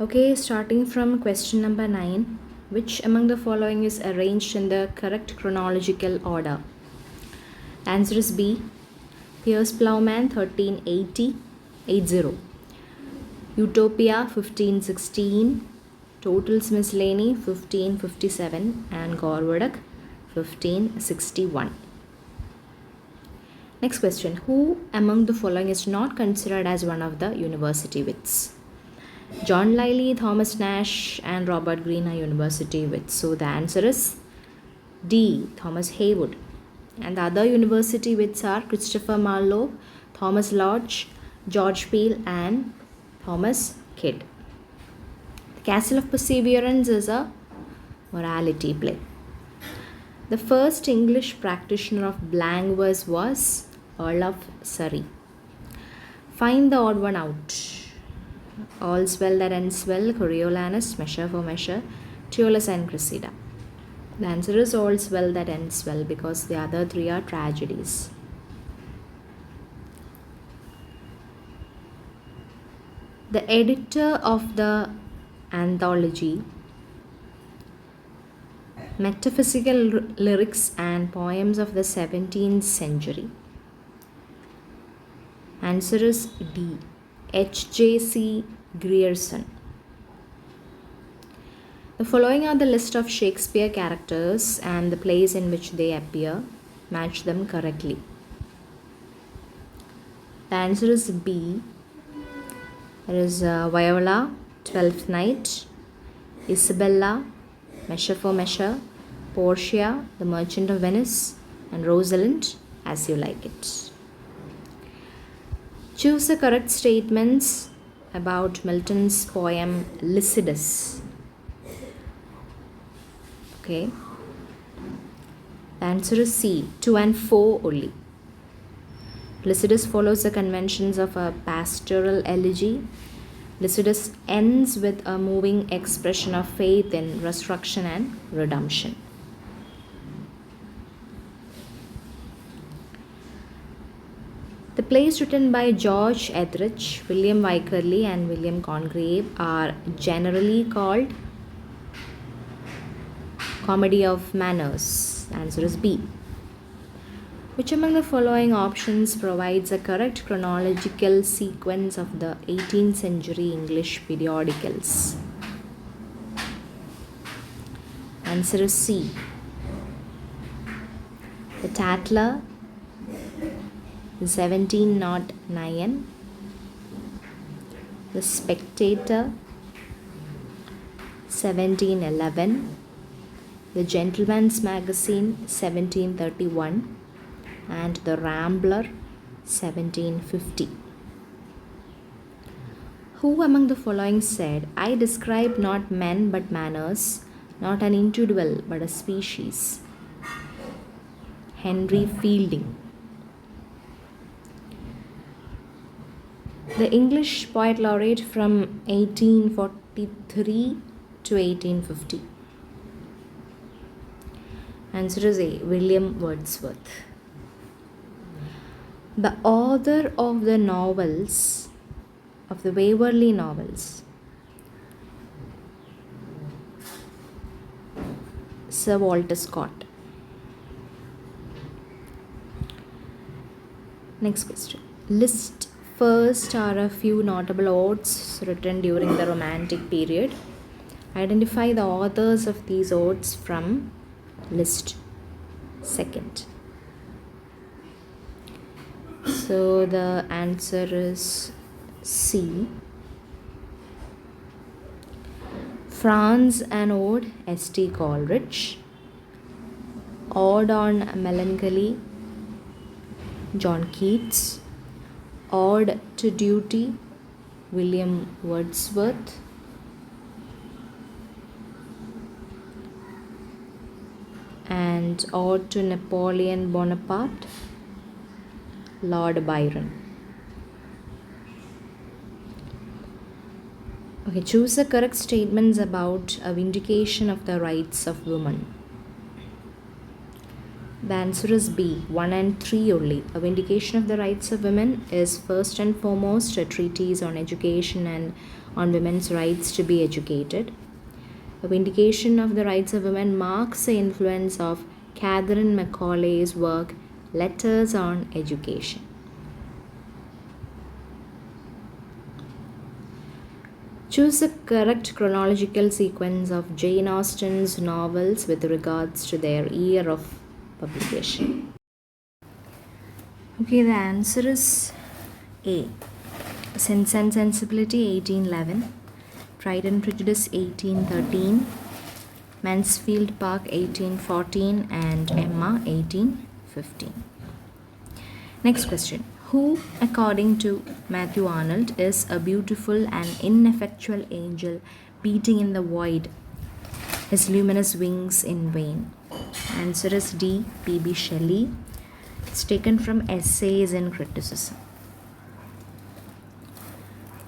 Okay, starting from question number 9. Which among the following is arranged in the correct chronological order? Answer is B. Piers Plowman 1380. Utopia 1516. Totals Miscellany 1557 and Gorwadak 1561. Next question. Who among the following is not considered as one of the university wits? John Lyly, Thomas Nash, and Robert Greene are university wits. So the answer is D. Thomas Heywood. And the other university wits are Christopher Marlowe, Thomas Lodge, George Peele, and Thomas Kidd. The Castle of Perseverance is a morality play. The first English practitioner of blank verse was Earl of Surrey. Find the odd one out. All's well that ends well, Coriolanus, Measure for Measure, Tullus and Cressida. The answer is all's well that ends well because the other three are tragedies. The editor of the anthology Metaphysical Lyrics and Poems of the 17th Century. Answer is D. H.J.C. Grierson. The following are the list of Shakespeare characters and the plays in which they appear. Match them correctly. The answer is B. There is Viola, Twelfth Night, Isabella, Measure for Measure, Portia, The Merchant of Venice, and Rosalind, As You Like It. Choose the correct statements about Milton's poem Lycidas. Okay. The answer is C. 2 and 4 only. Lycidas follows the conventions of a pastoral elegy. Lycidas ends with a moving expression of faith in resurrection and redemption. The plays written by George Etheridge, William Wycherley, and William Congreve are generally called Comedy of Manners. The answer is B. Which among the following options provides a correct chronological sequence of the 18th century English periodicals? Answer is C. The Tatler 1709, The Spectator 1711, The Gentleman's Magazine 1731, and The Rambler 1750. Who among the following said, I describe not men but manners, not an individual but a species? Henry Fielding. The English poet laureate from 1843 to 1850. Answer is A. William Wordsworth. The author of the novels, of the Waverley novels, Sir Walter Scott. Next question. List first are a few notable odes written during the Romantic period. Identify the authors of these odes from list. Second. So the answer is C. Franz an Ode, S.T. Coleridge. Ode on Melancholy, John Keats. Ode to Duty, William Wordsworth. And Ode to Napoleon Bonaparte, Lord Byron. Okay, choose the correct statements about a vindication of the rights of women. The answer is B. 1 and 3 only. A Vindication of the Rights of Women is first and foremost a treatise on education and on women's rights to be educated. A vindication of the rights of women marks the influence of Catherine Macaulay's work, Letters on Education. Choose the correct chronological sequence of Jane Austen's novels with regards to their year of publication. Okay, the answer is A. Sense and Sensibility 1811, Pride and Prejudice 1813, Mansfield Park 1814, and Emma 1815. Next question. Who, according to Matthew Arnold, is a beautiful and ineffectual angel beating in the void, his luminous wings in vain? Answer is D. P.B. Shelley. It's taken from Essays in Criticism.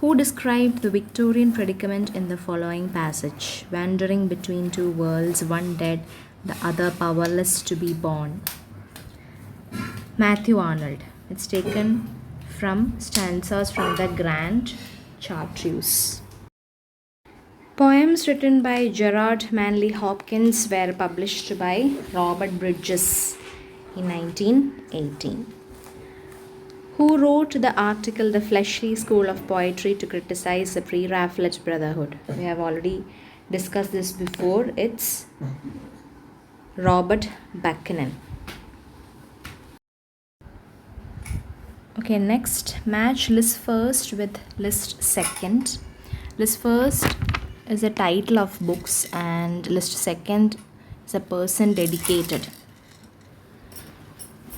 Who described the Victorian predicament in the following passage? Wandering between two worlds, one dead, the other powerless to be born. Matthew Arnold. It's taken from stanzas from the Grand Chartreuse. Poems written by Gerard Manley Hopkins were published by Robert Bridges in 1918. Who wrote the article The Fleshly School of Poetry to criticize the Pre-Raphaelite Brotherhood? We have already discussed this before. It's Robert Buchanan. Okay, next, match list first with list second. List first is a title of books and list second is a person dedicated.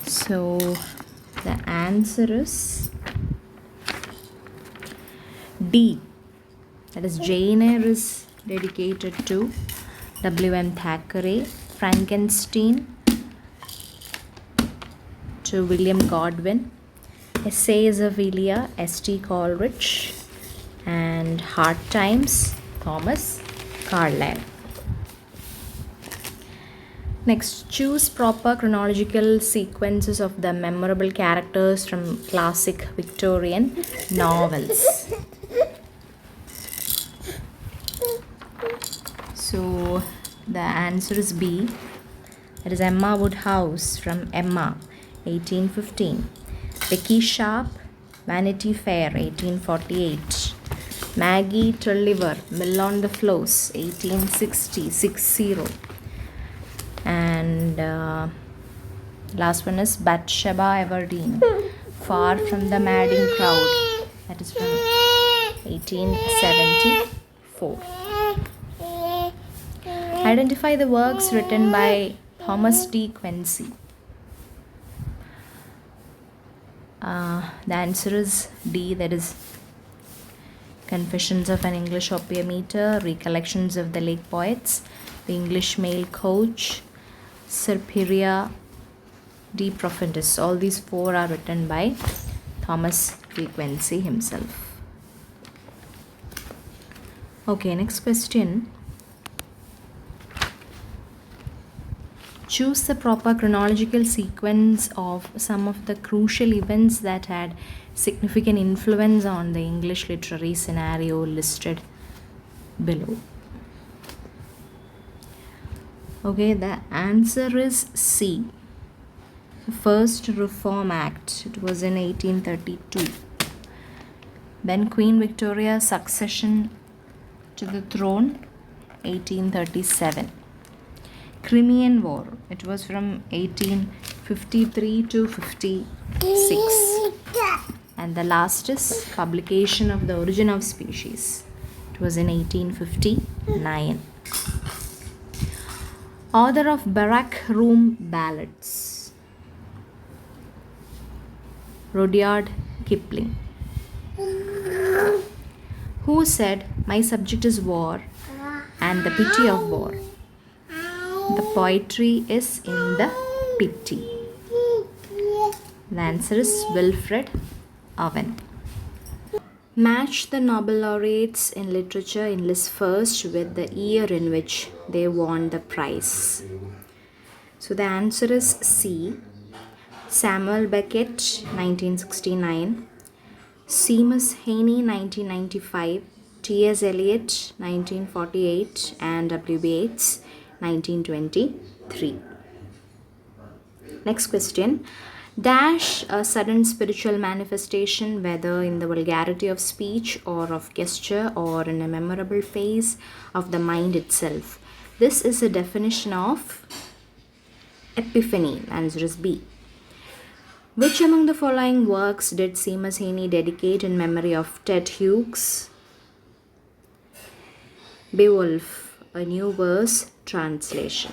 So the answer is D. That is, Jane Eyre is dedicated to W.M. Thackeray, Frankenstein to William Godwin, Essays of Elia, S.T. Coleridge, and Hard Times, Thomas Carlyle. Next, choose proper chronological sequences of the memorable characters from classic Victorian novels. So the answer is B. That is Emma Woodhouse from Emma, 1815. Becky Sharp, Vanity Fair, 1848. Maggie Tulliver, Mill on the Floss, 1860. And last one is Bathsheba Everdeen, Far from the Madding Crowd. That is from 1874. Identify the works written by Thomas D. Quincy. The answer is D. That is Confessions of an English Opium Eater, Recollections of the Lake Poets, The English Mail Coach, Serpiria De Profundis. All these four are written by Thomas D. Quincy himself. Okay, next question. Choose the proper chronological sequence of some of the crucial events that had significant influence on the English literary scenario listed below. Okay, the answer is C. The First Reform Act. It was in 1832. Then Queen Victoria's succession to the throne, 1837. Crimean War. It was from 1853 to 56. And the last is publication of The Origin of Species. It was in 1859. Author of Barrack Room Ballads, Rudyard Kipling. Who said, "My subject is war and the pity of war. The poetry is in the pity." The answer is Wilfred Owen. Match the Nobel laureates in literature in list first with the year in which they won the prize. So the answer is C. Samuel Beckett, 1969. Seamus Heaney, 1995. T.S. Eliot, 1948, and W.B. Yeats, 1923. Next question. Dash a sudden spiritual manifestation, whether in the vulgarity of speech or of gesture or in a memorable phase of the mind itself. This is a definition of epiphany. Answer is B. Which among the following works did Seamus Heaney dedicate in memory of Ted Hughes? Beowulf, a New Verse Translation.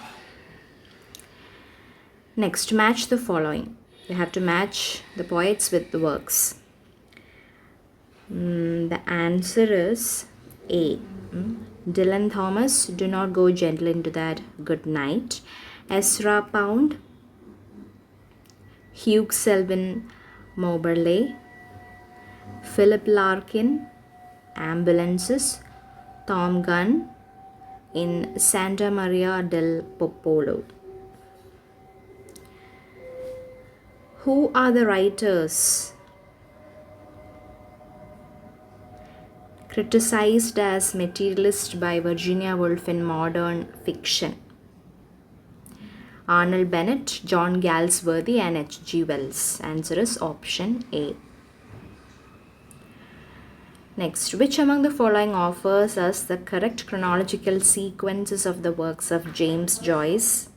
Next, match the following. You have to match the poets with the works. The answer is A. Dylan Thomas, Do Not Go Gentle Into That Good Night. Ezra Pound, Hugh Selwyn Moberley, Philip Larkin, Ambulances, Tom Gunn in Santa Maria del Popolo. Who are the writers criticized as materialist by Virginia Woolf in modern fiction? Arnold Bennett, John Galsworthy, and H.G. Wells. Answer is option A. Next, which among the following offers us the correct chronological sequences of the works of James Joyce?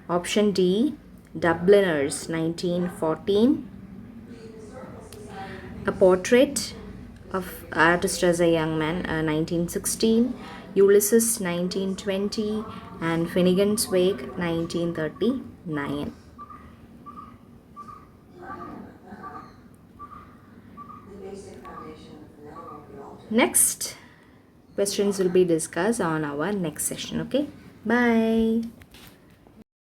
Option D, Dubliners, 1914. A Portrait of Artist as a Young Man, 1916. Ulysses, 1920. And Finnegan's Wake, 1939. Next questions will be discussed on our next session. Okay, bye.